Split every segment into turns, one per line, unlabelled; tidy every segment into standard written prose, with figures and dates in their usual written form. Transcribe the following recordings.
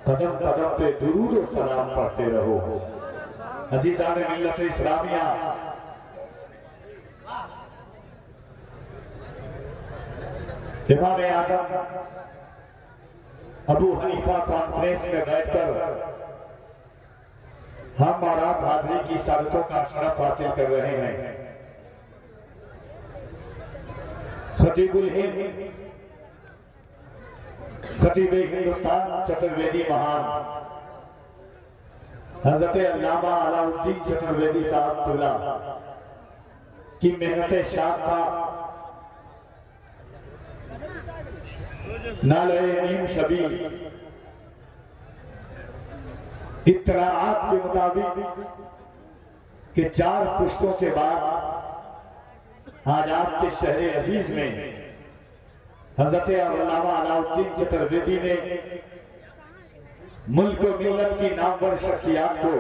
कदम कदम पे दुरूद और सलाम पढ़ते रहो। अजीज़ान मिल्लत इस्लामिया, इमाम आज़म अबू हनीफा कॉन्फ्रेंस में बैठकर हम और आप हाज़िरी की सादतों का शरफ हासिल कर रहे हैं। खतीबुल हिंद, खतीबे हिंदुस्तान चतुर्वेदी महान हजरत अल्लामा अलाउद्दीन चतुर्वेदी साहब तुला की मेहनत शाखा नाले नीम शबी इत्तलाआत के मुताबिक कि 4 पुश्तों के बाद आज आपके शहर अजीज में हजरत अल्लामा अलाउद्दीन चतुर्वेदी ने मुल्क और मिल्लत की नामवर शख्सियात को,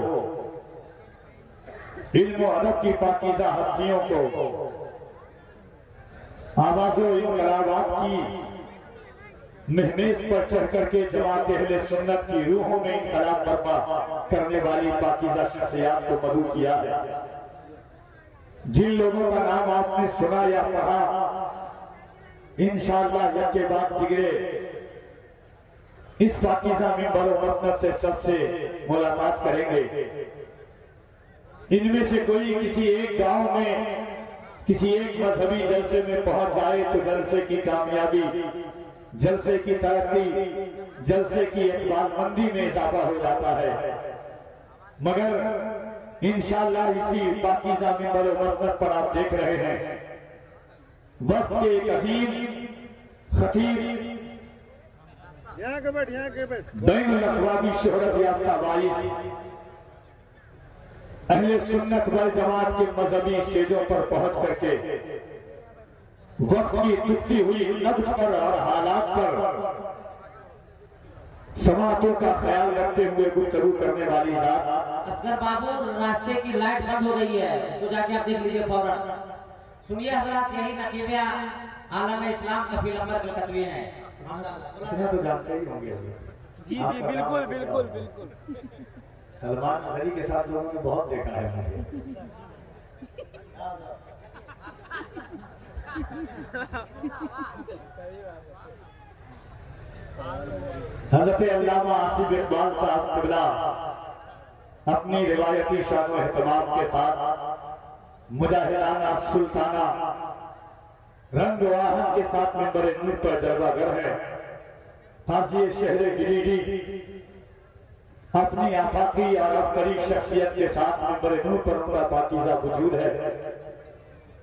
इल्म और अदब की पाकीज़ा हस्तियों को आवाज़ो इनकलाबात की महमेज पर चढ़ करके जमात अहले सुन्नत की रूहों में इनकलाब बर्पा करने वाली पाकीज़ा शख्सियात को मदऊ किया है। जिन लोगों का नाम आपने सुना या पढ़ा, इंशाअल्लाह यह के बाद दिगरे इस पाकीज़ा मिंबर और मसनद से सबसे मुलाकात करेंगे। इनमें से कोई किसी एक गांव में किसी एक मजहबी जलसे में पहुंच जाए तो जलसे की कामयाबी, जलसे की तरक्की, जलसे की इकबालमंदी में इजाफा हो जाता है। मगर इंशाअल्लाह इसी पाकीज़ा मिंबर और मसनद पर आप देख रहे हैं वक्त के एक अजीम खतीब, बैनुल अक़वामी शोहरत याफ्ता वाइज अहले सुन्नत वल जमात के मजहबी स्टेजों पर पहुंच करके वक्त की टूटती हुई नब्ज़ पर और हालात पर समातों का ख्याल रखते हुए गुफ्तगू करने वाली जात।
असगर बाबू, रास्ते की लाइट बंद हो गई है, तो जाके आप देख लीजिए फौरन। सुनिए हज़रात, यही नकीबे आलम इस्लाम कफील अमर के कतवे हैं।
इतना तो जानते ही होंगे।
जी जी बिल्कुल बिल्कुल बिल्कुल।
सलमान अली के साथ लोगों ने बहुत देखा है मुझे। हजरत अल्लामा आसिफ इकबाल साहब क़िबला अपनी रिवायती शान और एहतमाम के साथ मुजाहिदाना सुल्ताना रंग वाहन के साथ मिंबर नूर पर जलवागर है। काज़ी शहर गिरिडीह अपनी आफाकी और अबतरी शख्सियत के साथ मिंबर नूर पर उनका पाकीज़ा वजूद है।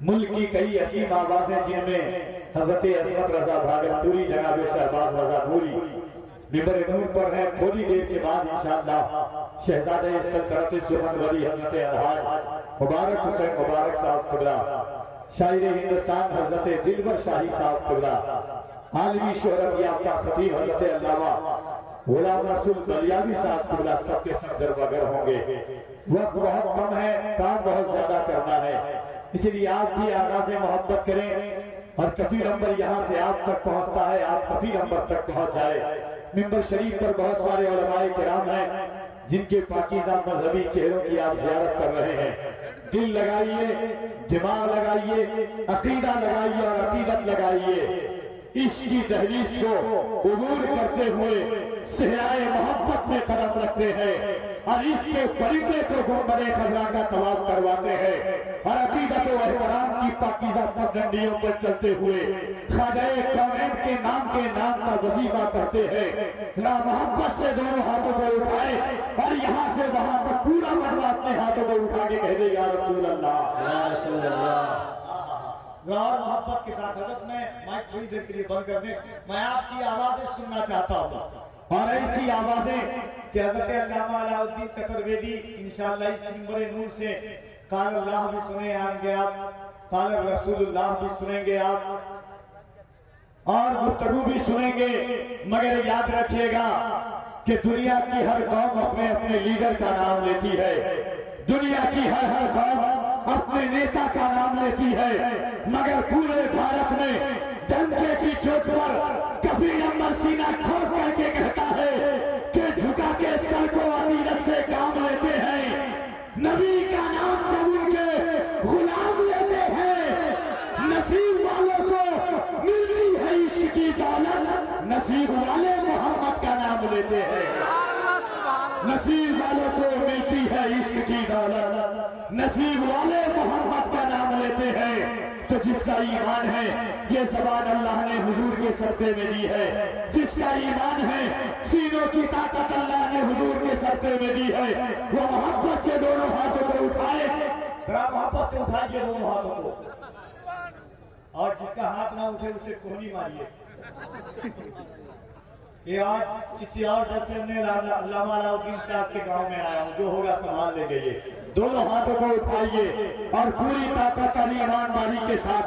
मुल्क की कई अजीम आवाजें जिनमें हजरत अज़मत रजा भागलपुरी, जनाब शहबाज रजा नूरी मिंबर नूर पर है। थोड़ी देर के बाद इंशाअल्लाह शहजादे सल्तनत सुहनवरी हजरत अलहाज मुबारक हुसैन मुबारक साहब क़िबला, शायर हिंदुस्तान हजरत दिलबर शाही साहब क़िबला, आलमी शोहरत याफ्ता खतीब हजरत अल्लामा गुलाम रसूल बलियावी साहब क़िबला सबके सब जलवागर होंगे। वक्त बहुत कम है, काम बहुत ज्यादा करना है, इसलिए आप भी आगाज़ मोहब्बत करें और कफी नंबर यहाँ से आप तक पहुँचता है, आप कफी नंबर तक पहुँच जाए। मिंबर शरीफ पर बहुत सारे उलमाए किराम हैं जिनके पाकीज़ा मजहबी चेहरों की आप ज़ियारत कर रहे हैं। दिल लगाइए, दिमाग लगाइए, अकीदा लगाइए और अकीदत लगाइए। इश्क की दहलीज को उबूर करते हुए सहराए मोहब्बत में कदम रखते हैं और इसके परिंदे को गुंबदे खज़रा का तवाफ करवाते हैं और अकीदत व एहतराम की पाकीज़ा पगडंडियों पर चलते हुए ख्वाजाए कौनैन के नाम का वजीफा करते हैं। ना मोहब्बत से दोनों हाथों को उठाए और यहाँ से वहां तक पूरा मरवा अपने हाथों को उठा के कह दे या रसूल अल्लाह, या रसूल अल्लाह। और मोहब्बत के साथ हजरत में माइक थोड़ी देर के लिए बंद कर दे, मैं आपकी आवाजें सुनना चाहता हूँ और ऐसी आवाजें कि हजरत अल्लामा अलाउद्दीन चतुर्वेदी इंशाअल्लाह इस मिंबर नूर से काल अल्लाह भी सुने आएंगे आप, काल रसूलुल्लाह भी सुनेंगे आप और गुफ्तगू भी सुनेंगे। मगर याद रखिएगा कि दुनिया की हर कौम अपने अपने लीडर का नाम लेती है, दुनिया की हर कौम अपने नेता का नाम लेती है, मगर पूरे भारत में डंके की चोट पर कफी नंबर सीना ठोक करके कहता है कि झुका लेते हैं। नसीब वालों को मिलती है इश्क की दौलत, नसीब वाले मोहम्मद का नाम लेते हैं। तो जिसका ईमान है, ये ज़बान अल्लाह ने हुजूर के सदक़े में दी है। जिसका ईमान है, सीनों की ताकत अल्लाह ने हुजूर के सदक़े में दी है। वो मोहब्बत से दोनों हाथों को उठाए, बड़ा मोहब्बत से उठाइए दोनों हाथों को, और जिसका हाथ ना उठे उसे कोहनी मारिए। ये आज किसी और जैसे हमने अल्लामा अलाउद्दीन साहब के गांव में आया हूँ, जो होगा संभाल लेंगे। ये दोनों हाथों को उठाइए और पूरी ताकत और ईमानदारी के साथ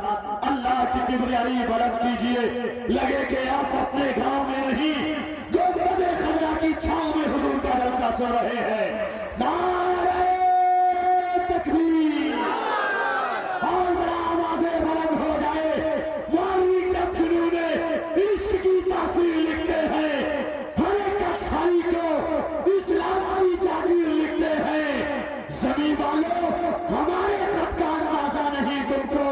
अल्लाह की किबरियाई बुलंद कीजिए। लगे कि आप अपने गांव में नहीं, जो बड़े खबरा की छांव में हुजूर का जलसा सुन रहे हैं। नारे तकबीर, और बड़ा आवाज़ें बुलंद हो जाए। मौलवी जब जुनूने इश्क की तासीर लिखते हैं, हर एक अच्छाई को इस्लाम की जागीर लिखते हैं। ज़मीन वालों, हमारे खत का अंदाजा नहीं तुमको,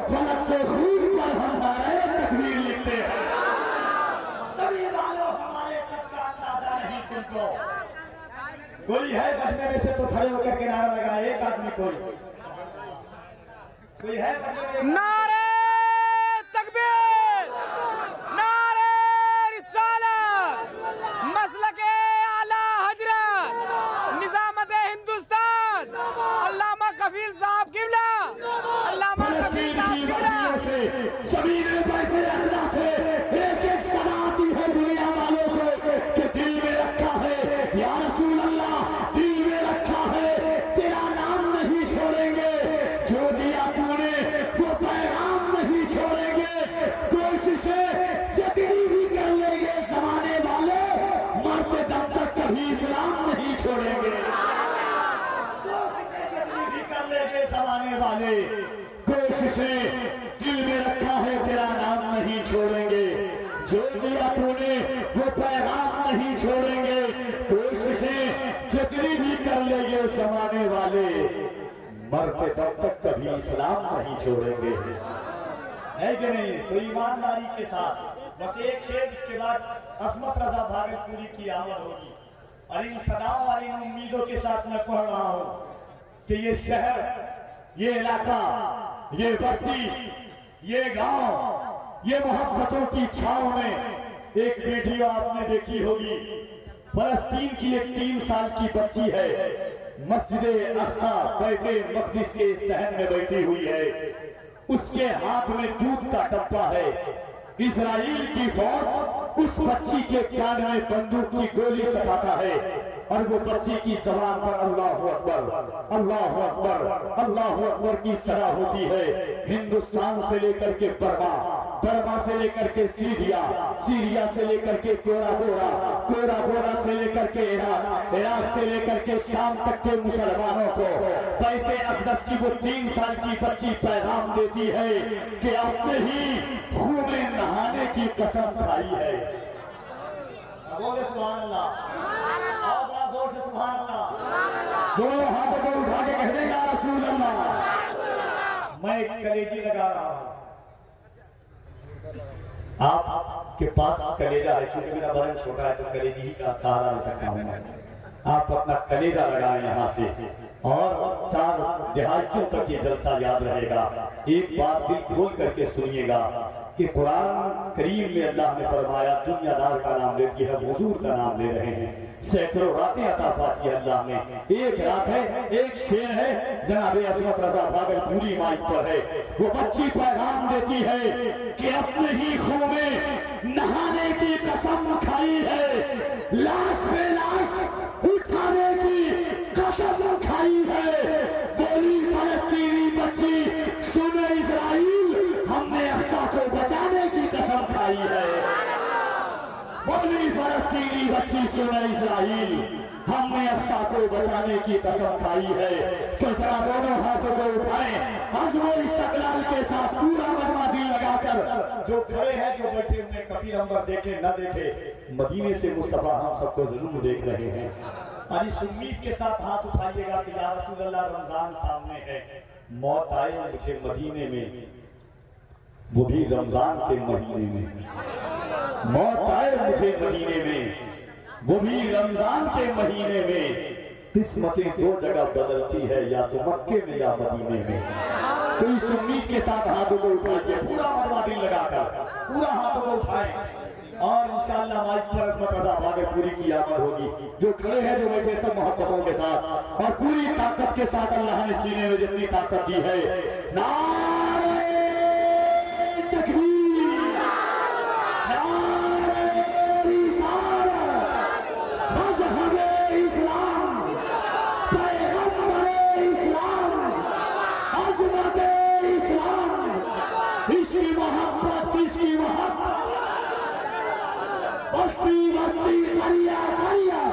फलक से खून पर हम नारे तकबीर लिखते हैं। ज़मीन वालों, हमारे खत का अंदाजा नहीं तुमको। कोई है बजने में से तो खड़े होकर के नारा लगाए, एक आदमी कोई है बजने में?
नारे तकबीर, नारे रिसालत, मसलके आला हजरत, निजामत हिंदुस्तान, अल्लामा कफील साहब किबला, अल्लामा कफील साहब किबला।
सभी ने बैठे अल्लाह से एक एक सलाह आती है दुनिया वालों को कि दिल में रखा है या रसूल अल्लाह, दिल में रखा है, तेरा नाम नहीं छोड़ेंगे। जो दिया तूने वो पैगाम नहीं छोड़ेंगे। कोशिशें जितनी भी कर लेंगे जमाने वाले, मरते दम तक कभी इस्लाम नहीं छोड़ेंगे। जितनी भी कर लेंगे जमाने वाले, कोशिशें दिल में रखा है, तेरा नाम नहीं छोड़ेंगे। जो दिया तूने वो पैगाम नहीं छोड़ेंगे। कोशिशें जितनी भी कर लेंगे जमाने वाले, मरते दम तक कभी इस्लाम नहीं छोड़ेंगे। है कि नहीं? तो ईमानदारी के साथ बस एक शेर, उसके बाद अस्मत रजा भागलपुरी की आमद होगी। और इन सदाओं और इन उम्मीदों के साथ मैं पढ़ रहा हूँ कि ये शहर, ये इलाका, ये बस्ती, ये गांव, ये मोहब्बतों की छांव में एक वीडियो आपने देखी होगी। फलस्तीन की एक 3 साल की बच्ची है, मस्जिद अक्सा बैते मकदिस के सहन में बैठी हुई है। उसके हाथ में दूध का डब्बा है। इजराइल की फौज उस बच्ची के कान में बंदूक की गोली सटाता है और वो बच्ची की जबान पर अल्लाह अकबर, अल्लाह अकबर, अल्लाह अकबर की सदा होती है। हिंदुस्तान से लेकर के बर्मा, बर्मा से लेकर के सीरिया, सीरिया से लेकर के कोरा बोरा, कोरा बोरा से लेकर के इराक, इराक से लेकर के शाम तक के मुसलमानों को बैते अक़दस की वो 3 साल की बच्ची पैगाम देती है कि आपने ही खून में नहाने की कसम खाई है। बोले सुभान अल्लाह, और बड़ा जोर से सुभान अल्लाह। दोनों हाथों को उठा के कह देगा रसूल अल्लाह। मैं एक कलेजी लगा रहा हूं, आपके पास कलेजा है, क्योंकि मेरा बदन छोटा है तो कलेजी ही का सहारा ले सकता हूं मैं। आप अपना कलेजा लगाएं यहाँ से, और 4 दिहाइयों तक ये जलसा याद रहेगा। एक बात दिल खोल करके सुनिएगा कि कुरान करीम में अल्लाह ने फरमाया, दुनियादार का नाम लेती है, हुजूर का नाम ले रहे हैं। सैकड़ों रातें अता फरमाई है अल्लाह ने। एक रात है, एक शेर है, जनाबे अस्मत रजा भागलपुरी माइक पर है। वो बच्ची पैगाम देती है कि अपने ही खून में नहाने की कसम खाई है, लाश पे लाश उठाने की कसम खाई है। बोली फलस्तीनी बच्ची, सुने इजराइल, हमने अक्सा को बचाने की कसम खाई है। बोली फलस्तीनी बच्ची, सुने इजराइल, हमने अक्सा को बचाने की कसम खाई है। तो जरा दोनों हाथों को उठाएं, अज़्म इस्तक़लाल के साथ पूरा मजमा दिल लगाकर, जो खड़े हैं जो बैठे, उन्हें कफील अंबर देखे न देखे, मदीने से मुस्तफा हम सबको जरूर देख रहे हैं। और इस उम्मीद के साथ हाथ उठाइएगा कि या रसूल अल्लाह, रमजान सामने है, मौत आए मुझे मदीने में, वो भी रमजान के महीने में। मौत आए मुझे मदीने में, वो भी रमजान के महीने में किस्मतें दो जगह बदलती है, या तो मक्के में या मदीने में। तो इस उम्मीद के साथ हाथों को उठाइए, पूरा मरवा दिल लगाकर पूरा हाथों को उठाएं और इंशाअल्लाह माइक पर अज़मत रज़ा भागे पूरी की आमद होगी। जो खड़े हैं जो बैठे सब मोहब्बतों के साथ और पूरी ताकत के साथ अल्लाह ने सीने में जितनी ताकत दी है, नारे तकबीर, नारे रिसालत, मज़हबे इस्लाम, पैगंबरे इस्लाम, अज़मते इस्लाम, इसकी मोहब्बत, इसकी मोहब्बत, बस्ती बस्ती करिया करिया,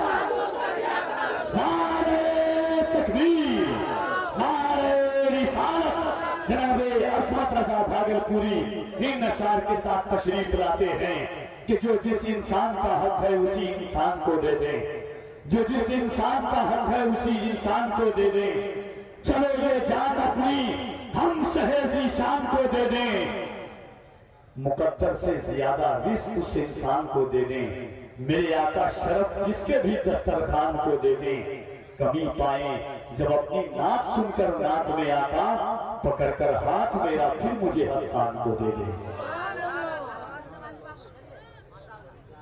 नारे तकबीर, नारे रिसालत। जनाबे अज़मत रज़ा भागलपुरी इन अशार के साथ तशरीफ लाते हैं कि जो जिस इंसान का हक है उसी इंसान को दे दें, जो जिस इंसान का हक है उसी इंसान को दे दें। चलो ये जान अपनी हम शहेज़ी शान को दे दें, मुकद्दर से ज्यादा रिस्क उस इंसान को दे दें। मेरे आका शरफ जिसके भी दस्तरखान को दे दें। कभी पाए जब अपनी नात सुनकर नात में आका पकड़कर हाथ मेरा फिर मुझे हसान को दे दे।